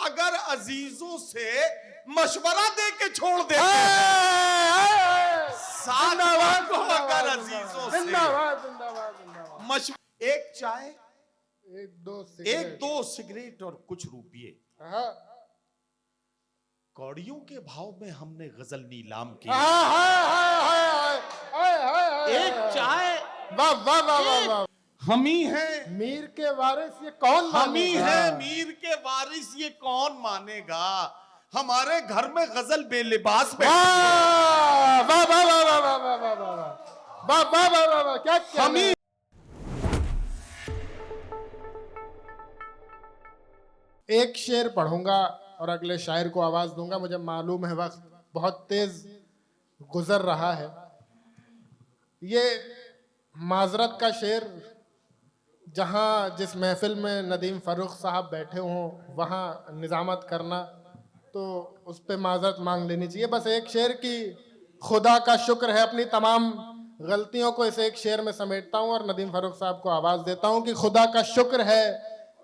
अगर अजीजों से मशवरा दे के छोड़ देते हैं, साथ को अगर अजीजों से एक चाय, एक दो सिगरेट और कुछ रुपये, कौड़ियों के भाव में हमने गजल नीलाम की। एक चाय, वाह वाह वाह वाह वाह, हम ही हैं मीर के वारिस ये कौन हम ही मानेगा? हैं मीर के वारिस ये कौन मानेगा। हमारे घर में गजल बेलिबास बैठी है। वाह वाह वाह वाह वाह वाह वाह वाह वाह वाह वाह वाह वाह, क्या हम ही एक शेर पढ़ूंगा और अगले शायर को आवाज दूंगा। मुझे मालूम है वक्त बहुत तेज गुजर रहा है। ये माजरत का शेर, जहां जिस महफिल में नदीम फर्रुख साहब बैठे हों वहां निजामत करना तो उस पे माजरत मांग लेनी चाहिए। बस एक शेर की खुदा का शुक्र है, अपनी तमाम गलतियों को इस एक शेर में समेटता हूं और नदीम फर्रुख साहब को आवाज देता हूं कि खुदा का शुक्र है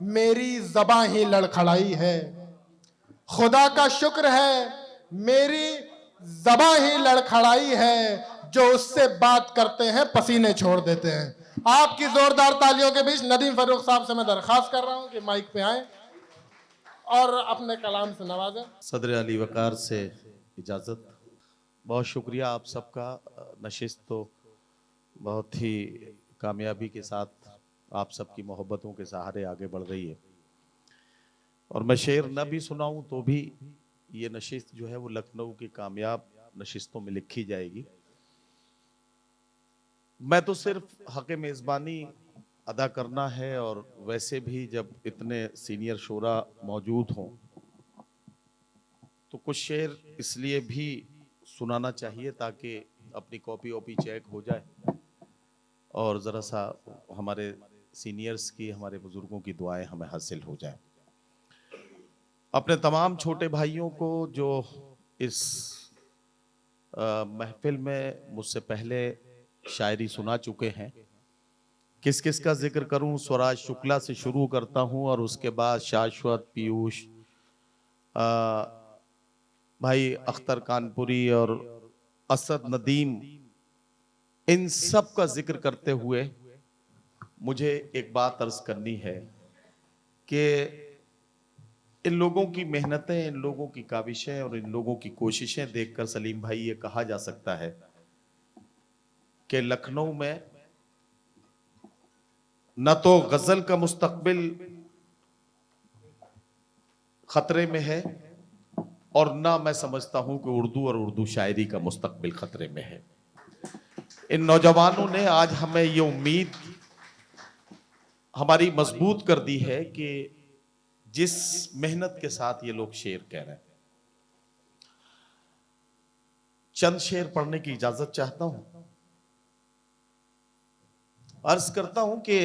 मेरी ज़बां ही लड़खड़ाई है। खुदा का शुक्र है मेरी ज़बां ही लड़खड़ाई है, जो उससे बात करते हैं पसीने छोड़ देते हैं। आपकी जोरदार तालियों के बीच नदीम फर्रुख साहब से मैं दरखास्त कर रहा हूं कि माइक पे आए और अपने कलाम से नवाजें। सदर अली वकार से इजाज़त। बहुत शुक्रिया आप सबका। नशिस्त तो बहुत ही कामयाबी के साथ आप सबकी मोहब्बतों के सहारे आगे बढ़ रही है और मैं शेर न भी सुनाऊं तो भी ये नशिस्त जो है वो लखनऊ की कामयाब नशिस्तों में लिखी जाएगी। मैं तो सिर्फ हक मेज़बानी अदा करना है और वैसे भी जब इतने सीनियर शोरा मौजूद हों तो कुछ शेर इसलिए भी सुनाना चाहिए ताकि अपनी कॉपी वॉपी चेक हो जाए और ज़रा सा हमारे सीनियर्स की, हमारे बुजुर्गों की दुआएं हमें हासिल हो जाए। अपने तमाम छोटे भाइयों को जो इस महफिल में मुझसे पहले शायरी सुना चुके हैं, किस किस का जिक्र करूं? स्वराज शुक्ला से शुरू करता हूं और उसके बाद शाश्वत, पीयूष, भाई अख्तर कानपुरी और असद नदीम, इन सब का जिक्र करते हुए मुझे एक बात अर्ज करनी है कि इन लोगों की मेहनतें, इन लोगों की काविशें और इन लोगों की कोशिशें देखकर सलीम भाई ये कहा जा सकता है कि लखनऊ में न तो गजल का मुस्तकबिल खतरे में है और ना मैं समझता हूं कि उर्दू और उर्दू शायरी का मुस्तकबिल खतरे में है। इन नौजवानों ने आज हमें ये उम्मीद हमारी मजबूत कर दी है कि जिस मेहनत के साथ ये लोग शेर कह रहे हैं, चंद शेर पढ़ने की इजाजत चाहता हूं। अर्ज करता हूं कि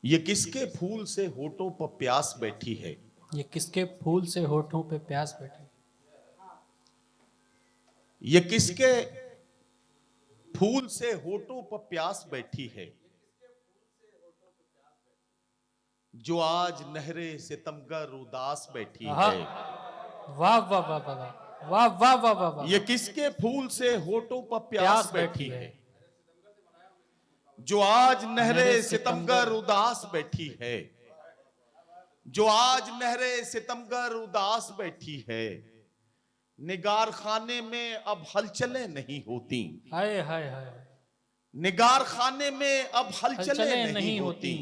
ये किसके फूल से होठों पर प्यास बैठी है, ये किसके फूल से होठों पे प्यास बैठी, ये किसके फूल से होठों पर प्यास बैठी है, जो आज नहरे सितमगर उदास बैठी है। वाह वाह वाह वाह वाह वाह वाह वाह वाह। ये किसके फूल से होठों पर प्यास बैठी है, जो आज नहरे सितमगर उदास बैठी है, जो आज नहरे सितमगर उदास बैठी है। निगार खाने में अब हलचलें नहीं होती, हाय हाय हाय, निगार खाने में अब हलचलें नहीं होती।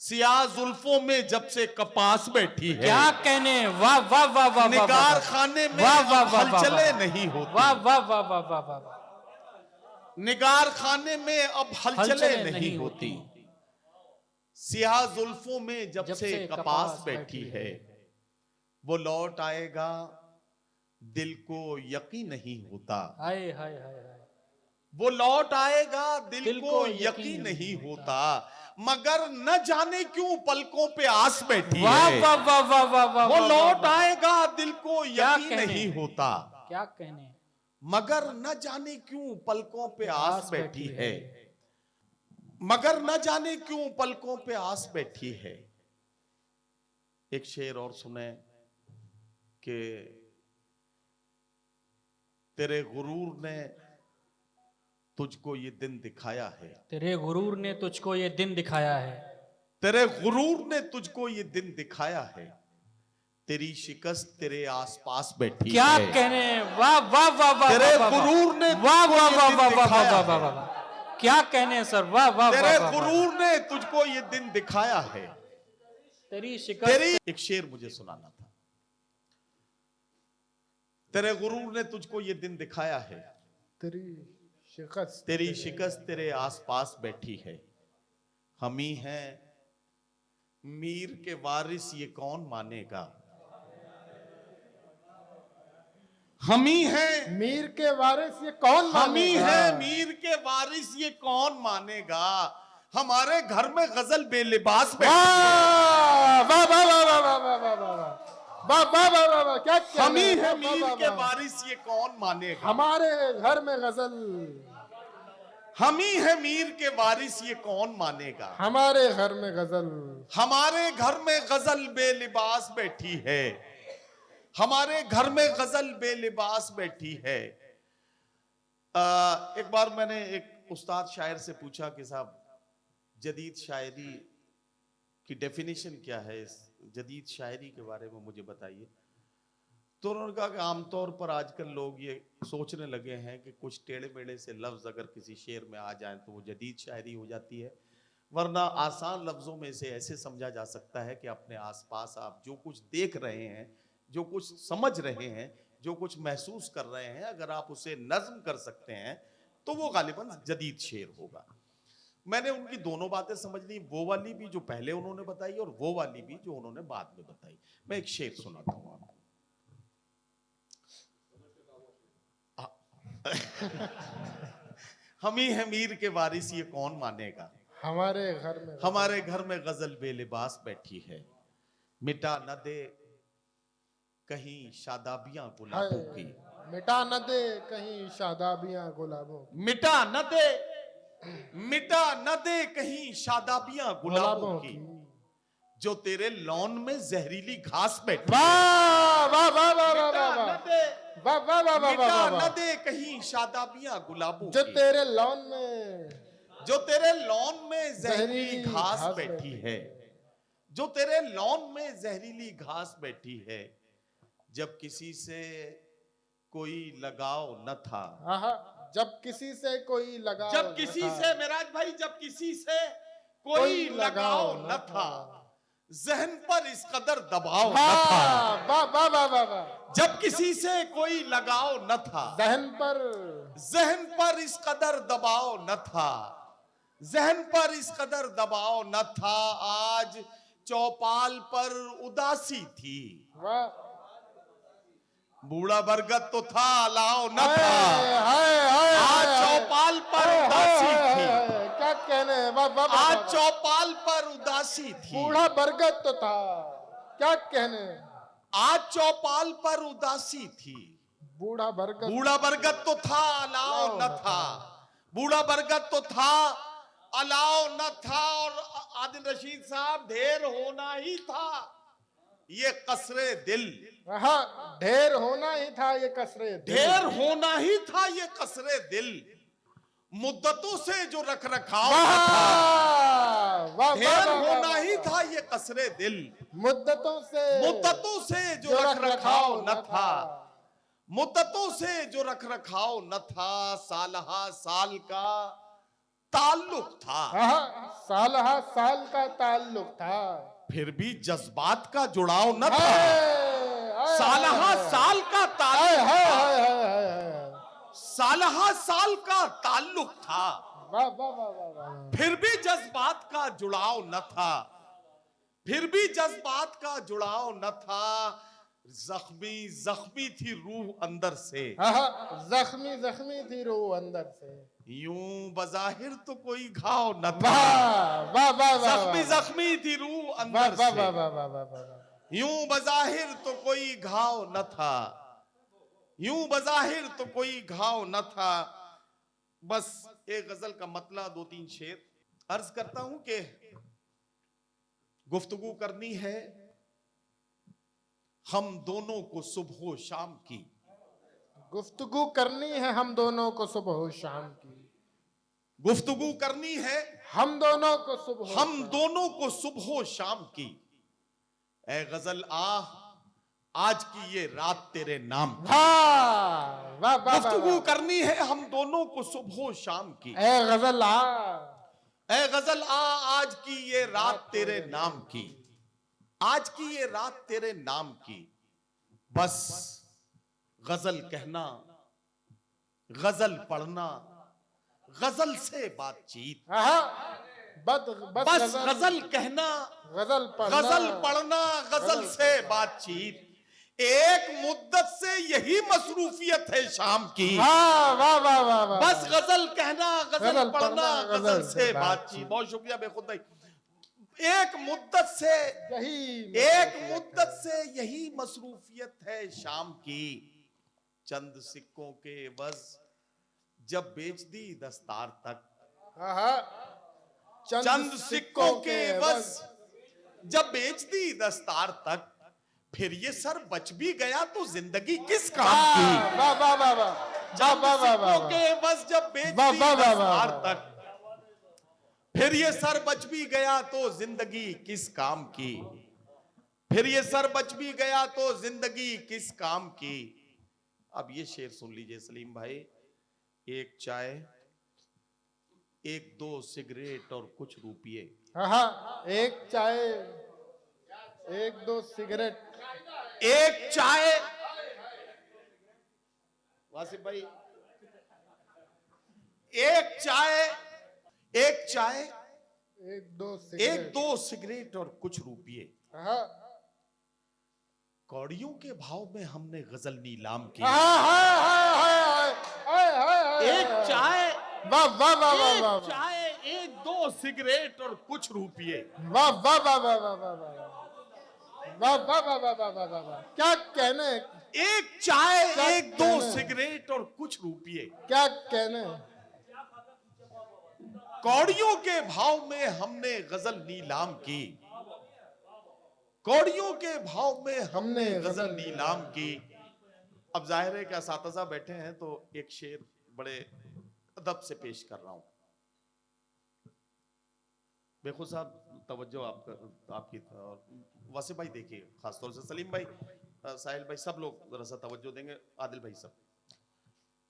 सियाह जुल्फों में जब से कपास बैठी है, क्या कहने, वाह वाह वाह वाह। निगार खाने में अब हलचलें नहीं होती, वाह वाह वाह वाह वाह वाह। निगार खाने में अब हलचलें नहीं होती। सियाह जुल्फों में जब से कपास बैठी है, वो लौट आएगा दिल को यकीन नहीं होता। हाय हाय हाय, वो लौट आएगा दिल को यकीन नहीं होता, मगर न जाने क्यों पलकों पे आस बैठी है। वाह वाह वाह वाह वाह वाह। वो लौट आएगा दिल को यकीन नहीं होता, क्या कहने, मगर न जाने क्यों पलकों पे आस बैठी है। मगर न जाने क्यों पलकों पे आस बैठी है। एक शेर और सुने कि तेरे गुरूर ने तुझको ये दिन दिखाया है, तेरे गुरूर ने तुझको ये दिन दिखाया है, तेरे गुरूर ने तुझको ये दिन दिखाया है, तेरी शिकस्त तेरे आसपास बैठी क्या है। कहने, वाह वाह वाह वाह, तेरे वाह, वाह, गुरूर ने वाह तुझको वाह ये वाह दिन वाह वाह दिखाया वाह वाह है। वाह वाह, क्या कहने सर, वाह वाह तेरे वाह वाह, गुरूर ने तुझको ये दिन दिखाया है, तेरी शिकस्त। तेरी एक शेर मुझे सुनाना था। तेरे गुरूर ने तुझको ये दिन दिखाया है, तेरी शिकस्त तेरी शिकस्त तेरे आसपास बैठी है। हम ही हैं मीर के वारिस ये कौन मानेगा, हम ही हैं मीर के वारिस ये कौन हम ही मानेगा? हैं मीर के वारिस ये कौन मानेगा। हमारे घर में गजल बेलिबास बैठी है। वाह वाह वाह वाह वाह वाह वाह वाह वाह वाह वाह वाह वाह वाह, क्या हम ही कहने, हैं वाह, मीर वाह, के वाह। वारिस ये कौन मानेगा। हमारे घर में गजल, हम ही हैं मीर के वारिस ये कौन मानेगा। हमारे घर में गजल, हमारे घर में गजल बेलिबास बैठी है, हमारे घर में गजल बेलिबास बैठी है। एक बार मैंने एक उस्ताद शायर से पूछा कि साहब जदीद शायरी की डेफिनेशन क्या है, इस जदीद शायरी के बारे में मुझे बताइए। तो उन्होंने कहा कि आमतौर पर आजकल लोग ये सोचने लगे हैं कि कुछ टेढ़े मेढ़े से लफ्ज अगर किसी शेर में आ जाएं तो वो जदीद शायरी हो जाती है, वरना आसान लफ्जों में से ऐसे समझा जा सकता है कि अपने आसपास आप जो कुछ देख रहे हैं, जो कुछ समझ रहे हैं, जो कुछ महसूस कर रहे हैं, अगर आप उसे नज्म कर सकते हैं तो वो गालिबन जदीद शेर होगा। मैंने उनकी दोनों बातें समझ ली, वो वाली भी जो पहले उन्होंने बताई और वो वाली भी जो उन्होंने बाद में बताई। मैं एक शेर सुनाता हूं आपको। हम ही हैं मीर के वारिस ये कौन मानेगा, हमारे घर में गजल। हमारे घर में गजल बेलिबास बैठी है। मिटा न दे कहीं शादाबियां गुलाबों की, मिटा न दे कहीं शादाबियां गुलाबों की, मिटा न दे, मिटा न दे कहीं शादाबियां गुलाबों की, जो तेरे लॉन में जहरीली घास बैठी है। वाह वाह वाह वाह वाह मिटा वाह न दे, वाह वाह वाह वाह मिटा वाह न वाह, दे कहीं शादाबियां गुलाबों जो की, तेरे लॉन में जो तेरे लॉन में जहरीली जहरीली घास घास बैठी बैठी है, जो तेरे लॉन में जहरीली घास बैठी है। जब किसी से कोई लगाव न था, आहा, जब किसी से कोई लगाव जब न किसी था, से मेराज भाई जब किसी से कोई लगाव न था, जहन पर इस कदर दबाव न था। वाह वाह वाह वाह वाह, जब किसी से कोई लगाव न था, जहन पर इस कदर दबाव न था, जहन पर इस कदर दबाव न था। आज चौपाल पर उदासी थी, वाह, बूढ़ा बरगद तो था अलाव न हाय, था। हाय, हाय, आज हाय, चौपाल पर हाय, उदासी हाय, थी, हाय, हाय, क्या कहने, वाह वाह वाह, आज वाह, चौपाल पर उदासी थी, बूढ़ा बरगद तो था, क्या कहने, आज चौपाल पर उदासी थी। बूढ़ा बरगद, बूढ़ा बरगद तो था अलाव न था, बूढ़ा बरगद तो था अलाव न था। और आदिल रशीद साहब ढेर होना ही था ये कसरे दिल, हाँ, ढेर होना ही था ये कसरे दिल, ढेर होना ही था ये कसरे दिल, मुद्दतों से जो रख रखाव वाह, न था, वाह, वाह, ढेर वाह, वाह, होना वाह, ही वाह, था ये कसरे दिल, मुद्दतों से जो रख रखाव न था, मुद्दतों से जो रख रखाव न था। सालहा साल का ताल्लुक था, सालहा साल का ताल्लुक था, फिर भी जज्बात का जुड़ाव न था। हाय, सालहा साल का हाय, ताल्लुक हाय, था, हाय, हाय, हाय, हाय, सालहा साल का ताल्लुक था, वाह वाह वाह वाह वाह, फिर भी जज्बात का जुड़ाव न था, फिर भी जज्बात का जुड़ाव न था। जख्मी जख्मी थी रूह अंदर से, जख्मी जख्मी थी रूह अंदर से, यूं बजाहिर तो कोई घाव न था। वाह वाह वाह वाह, जख्मी जख्मी थी रूह अंदर वाह वाह से, वाह वाह वाह वाह, यूं बजाहिर तो कोई घाव न था, यूं बजाहिर तो कोई घाव न था। बस एक गजल का मतला, दो तीन शेर। अर्ज करता हूं कि गुफ्तगू करनी है हम दोनों को सुबह शाम की। गुफ्तगू करनी है हम दोनों को सुबह शाम की। गुफ्तगू करनी है हम दोनों को सुबह हम दोनों को सुबह शाम की। ए गजल आज की ये रात तेरे नाम की। वाह वाह वाह गुफ्तगू करनी है हम दोनों को सुबह शाम की। ए गजल ए गजल आज की ये रात तेरे नाम की। आज की ये रात तेरे नाम की। बस गजल कहना, गजल पढ़ना, गजल से बातचीत। बस गजल कहना, गजल पढ़ना, गजल से बातचीत। एक मुद्दत से यही मसरूफियत है शाम की। वाह वाह वाह वाह। बस गजल कहना, गजल पढ़ना, गजल से बातचीत। बहुत शुक्रिया बेखुद भाई। एक मुद्दत से यही मसरूफियत है शाम की। चंद सिक्कों के वज जब बेच दी दस्तार तक। चंद सिक्कों के वज जब बेच दी दस्तार तक। फिर ये सर बच भी गया तो जिंदगी किस काम की। वाह वाह वाह वाह। चंद सिक्कों के वज जब बेच दी दस्तार तक। फिर ये सर बच भी गया तो जिंदगी किस काम की। फिर ये सर बच भी गया तो जिंदगी किस काम की। अब ये शेर सुन लीजिए सलीम भाई। एक चाय, एक दो सिगरेट और कुछ रुपये। एक चाय, एक दो सिगरेट, एक चाय। वासिफ भाई, एक चाय, एक दो सिगरेट और कुछ रुपये। कौड़ियों के भाव में हमने गजल नीलाम की। एक चाय, वाह वाह वाह वाह वाह। चाय, एक दो सिगरेट और कुछ रुपये। वाह वाह वाह वाह वाह वाह वाह वाह वाह वाह वाह वाह वाह वाह। क्या कहने। एक चाय, एक दो सिगरेट और कुछ रुपये। क्या कहने। कौड़ियों के भाव में हमने गजल नीलाम की। कौड़ियों के भाव में हमने गजल नीलाम की। अब जाहिर है कि असातिज़ा बैठे हैं तो एक शेर बड़े अदब से पेश कर रहा हूं। बेखुद साहब तवज्जो आपकी और वासिफ भाई देखिए, खासतौर से सलीम भाई, साहिल भाई, सब लोग जरा सा तवज्जो देंगे, आदिल भाई सब।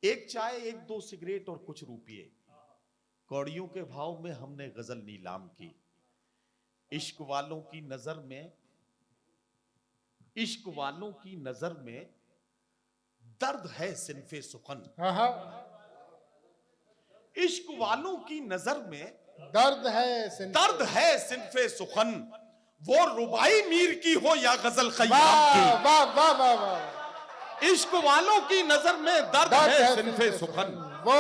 एक चाय, एक दो सिगरेट और कुछ रुपये। कौड़ियों के भाव में हमने गजल नीलाम की। इश्क वालों की नजर में, इश्क वालों की नजर में दर्द है सिनफे सुखन। इश्क वालों की नजर में दर्द है सिनफे सुखन। वो रुबाई मीर की हो या गजल खय्याम की। वाह वाह वाह वाह। इश्क वालों की नजर में दर्द है सिनफे सुखन। वो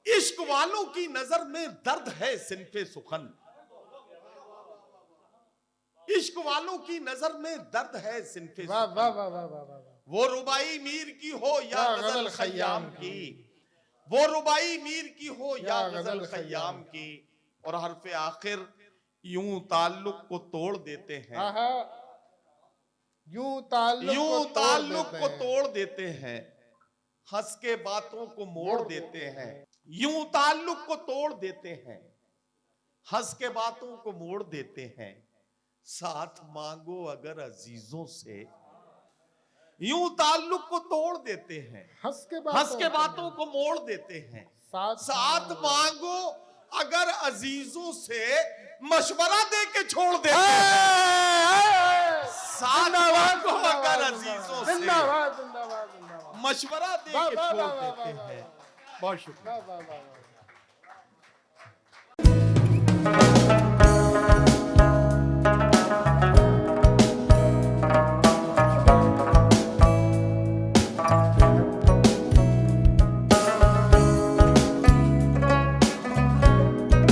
इश्क वालों की नजर में दर्द है सिनफे सुखन। इश्क वालों की नजर में दर्द है सिनफे वाह सुखन। वाह वाह वाह वाह। वो रुबाई मीर की हो या गजल खय्याम की। वो रुबाई मीर की हो या गजल खय्याम की। और हरफे आखिर यूं ताल्लुक को तोड़ देते हैं। यूं ताल्लुक को तोड़ देते हैं। हंस के बातों को मोड़ देते हैं। यूं ताल्लुक को तोड़ देते हैं। हंस के बातों को मोड़ देते हैं। साथ मांगो अगर अजीजों से। यूं ताल्लुक को तोड़ देते हैं। हंस के बातों को मोड़ देते हैं। साथ मांगो अगर अजीजों से। मशवरा दे के छोड़ देते हैं। साथ मांगो अगर अजीजों से। जिंदाबाद जिंदाबाद जिंदाबाद। मशवरा दे के छोड़ देते हैं। बहुत शुक्रिया। वाह वाह वाह।